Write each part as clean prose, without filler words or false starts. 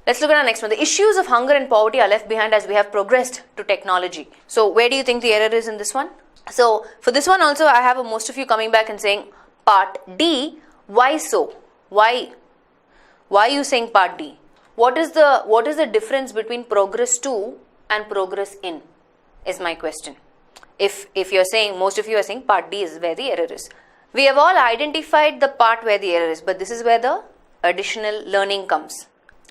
Let's look at our next one. The issues of hunger and poverty are left behind as we have progressed to technology. So where do you think the error is in this one? So for this one also, I have most of you coming back and saying part D. Why so? Why are you saying part D? What is the difference between progress to and progress in is my question. If you're saying, most of you are saying part D is where the error is. We have all identified the part where the error is, but this is where the additional learning comes.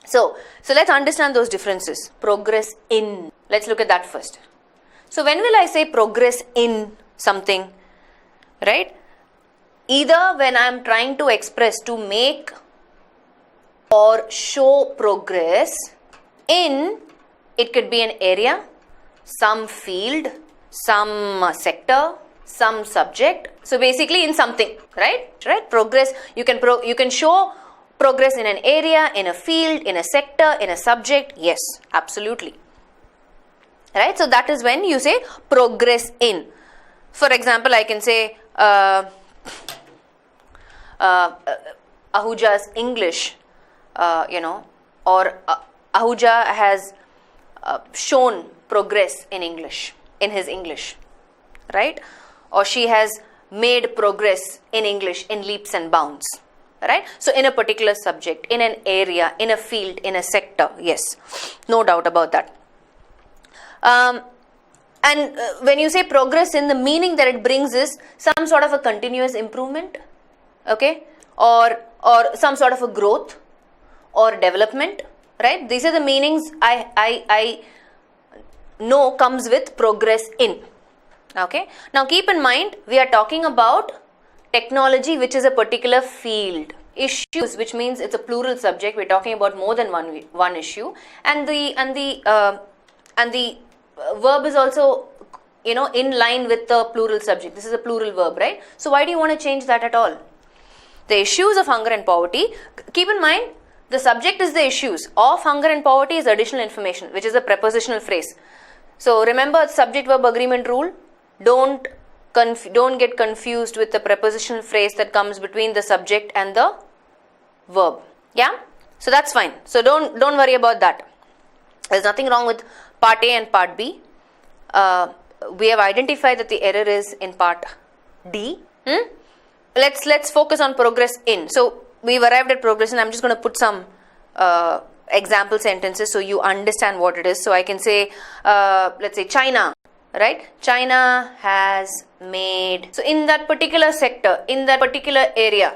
So let's understand those differences. Progress in. Let's look at that first. So when will I say progress in something, right? Either when I'm trying to express, to make or show progress in, it could be an area, some field, some sector, some subject. So basically in something, right? Progress, you can show progress in an area, in a field, in a sector, in a subject. Yes, absolutely. Right? So that is when you say progress in. For example, I can say Ahuja's English, or Ahuja has shown progress in English, in his English, right? Or she has made progress in English in leaps and bounds. Right? So in a particular subject, in an area, in a field, in a sector, yes, no doubt about that. And when you say progress in, the meaning that it brings is some sort of a continuous improvement, okay, or some sort of a growth or development, right? These are the meanings I know comes with progress in. Okay. Now keep in mind, we are talking about technology, which is a particular field. Issues, which means it's a plural subject. We're talking about more than one issue, and the verb is also, in line with the plural subject. This is a plural verb, right? So why do you want to change that at all? The issues of hunger and poverty. Keep in mind, the subject is the issues of hunger and poverty is additional information, which is a prepositional phrase. So remember subject verb agreement rule. Don't get confused with the prepositional phrase that comes between the subject and the verb. Yeah? So that's fine. So don't worry about that. There's nothing wrong with part A and part B. We have identified that the error is in part D. Let's focus on progress in. So we've arrived at progress in. I'm just going to put some example sentences so you understand what it is. So I can say, let's say China. Right? China has made, so in that particular sector, in that particular area,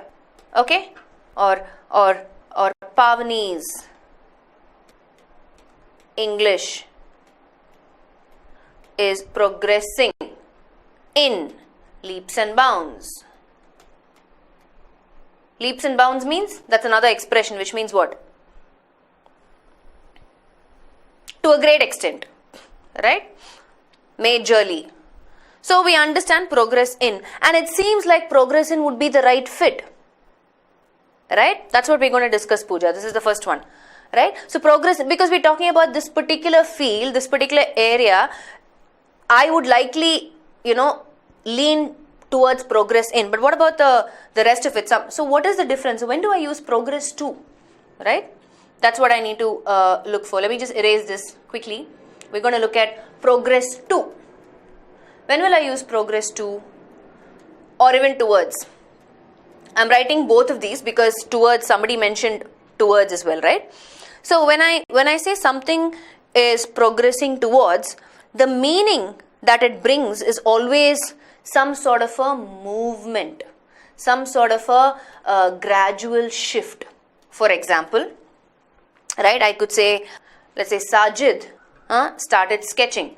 okay, or Pavani's English is progressing in leaps and bounds. Leaps and bounds means, that's another expression which means what? To a great extent, right? Majorly. So we understand progress in, and it seems like progress in would be the right fit. Right? That's what we're going to discuss, Pooja. This is the first one. Right? So progress, because we're talking about this particular field, this particular area, I would likely, lean towards progress in. But what about the rest of it? So what is the difference? When do I use progress to? Right? That's what I need to look for. Let me just erase this quickly. We're going to look at progress to. When will I use progress to or even towards? I'm writing both of these because towards, somebody mentioned towards as well, right? So when I say something is progressing towards, the meaning that it brings is always some sort of a movement, some sort of a gradual shift. For example, right, I could say, let's say Sajid started sketching,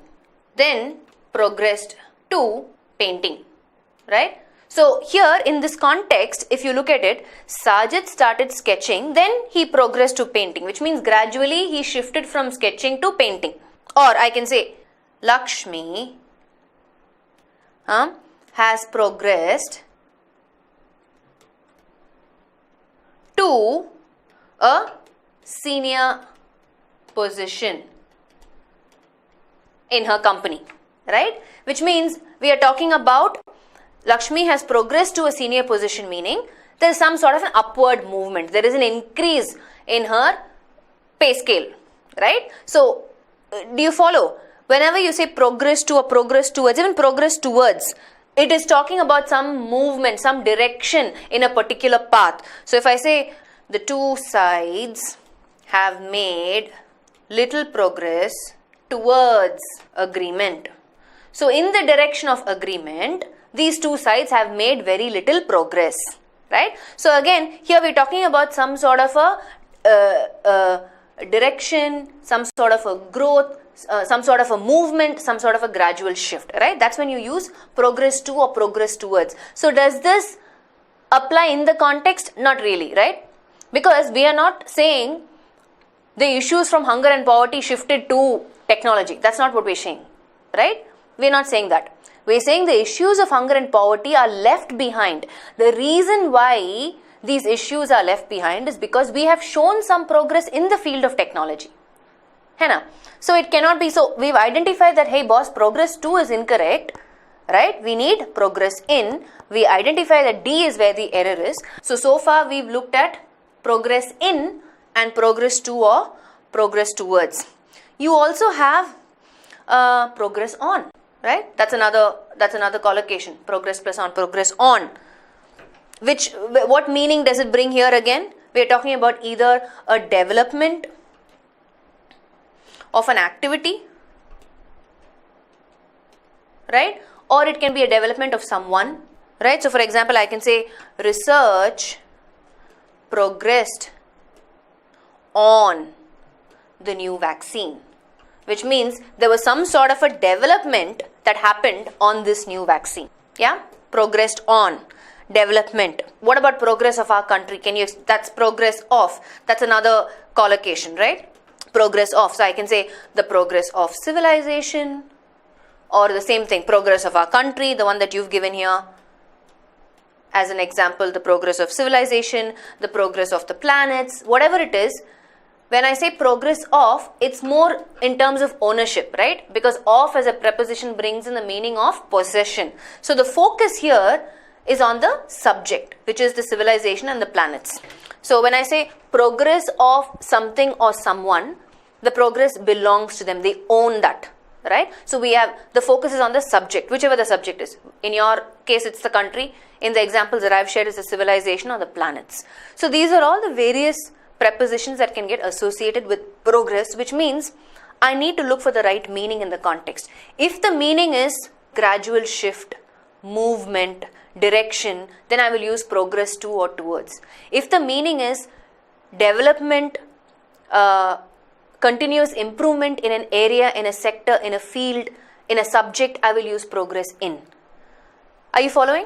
then progressed to painting, right? So here in this context, if you look at it, Sajid started sketching, then he progressed to painting, which means gradually he shifted from sketching to painting. Or I can say Lakshmi has progressed to a senior position in her company, right? Which means we are talking about Lakshmi has progressed to a senior position, meaning there is some sort of an upward movement. There is an increase in her pay scale, right? So, do you follow? Whenever you say progress to or progress towards, even progress towards, it is talking about some movement, some direction in a particular path. So, if I say the two sides have made little progress towards agreement. So, in the direction of agreement, these two sides have made very little progress, right? So, again, here we are talking about some sort of a direction, some sort of a growth, some sort of a movement, some sort of a gradual shift, right? That's when you use progress to or progress towards. So, does this apply in the context? Not really, right? Because we are not saying the issues from hunger and poverty shifted to technology. That's not what we're saying, right? We're not saying that. We're saying the issues of hunger and poverty are left behind. The reason why these issues are left behind is because we have shown some progress in the field of technology. Henna. So it cannot be, so we've identified that, hey boss, progress to is incorrect, right? We need progress in. We identify that D is where the error is. So far we've looked at progress in and progress to or progress towards. You also have progress on, right? That's another collocation. Progress plus on, progress on. What meaning does it bring here again? We are talking about either a development of an activity, right? Or it can be a development of someone, right? So for example, I can say research progressed on the new vaccine, which means there was some sort of a development that happened on this new vaccine. Yeah, progressed on, development. What about progress of our country? That's progress of. That's another collocation, right? Progress of. So I can say the progress of civilization, or the same thing, progress of our country, the one that you've given here as an example, the progress of civilization, the progress of the planets, whatever it is. When I say progress of, it's more in terms of ownership, right? Because of as a preposition brings in the meaning of possession. So the focus here is on the subject, which is the civilization and the planets. So when I say progress of something or someone, the progress belongs to them. They own that, right? So we have, the focus is on the subject, whichever the subject is. In your case, it's the country. In the examples that I've shared, is the civilization or the planets. So these are all the various prepositions that can get associated with progress, which means I need to look for the right meaning in the context. If the meaning is gradual shift, movement, direction, then I will use progress to or towards. If the meaning is development, continuous improvement in an area, in a sector, in a field, in a subject, I will use progress in. Are you following?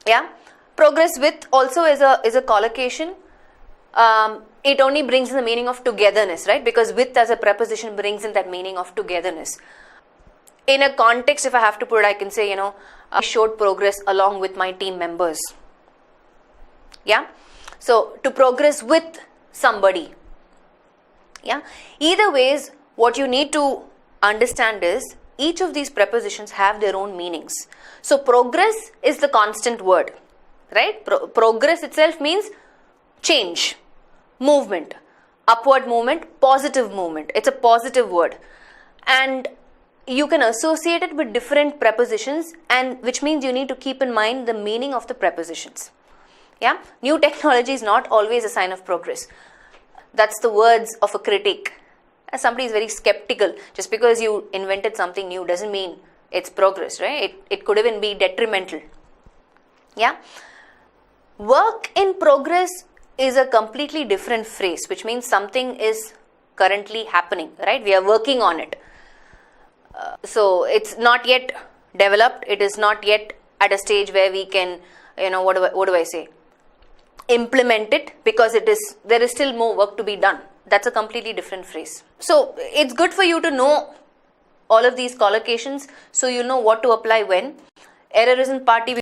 Yeah. Progress with also is a collocation. It only brings in the meaning of togetherness, right? Because with as a preposition brings in that meaning of togetherness. In a context, if I have to put it, I can say, I showed progress along with my team members. Yeah. So to progress with somebody. Yeah. Either ways, what you need to understand is each of these prepositions have their own meanings. So progress is the constant word, right? Progress itself means change, movement, upward movement, positive movement. It's a positive word. And you can associate it with different prepositions, and which means you need to keep in mind the meaning of the prepositions. Yeah. New technology is not always a sign of progress. That's the words of a critic. As somebody is very skeptical, just because you invented something new doesn't mean it's progress, right? It could even be detrimental. Yeah. Work in progress is a completely different phrase, which means something is currently happening, right? We are working on it. So it's not yet developed. It is not yet at a stage where we can, what do I say? Implement it, because there is still more work to be done. That's a completely different phrase. So it's good for you to know all of these collocations, so you know what to apply when. Error isn't party.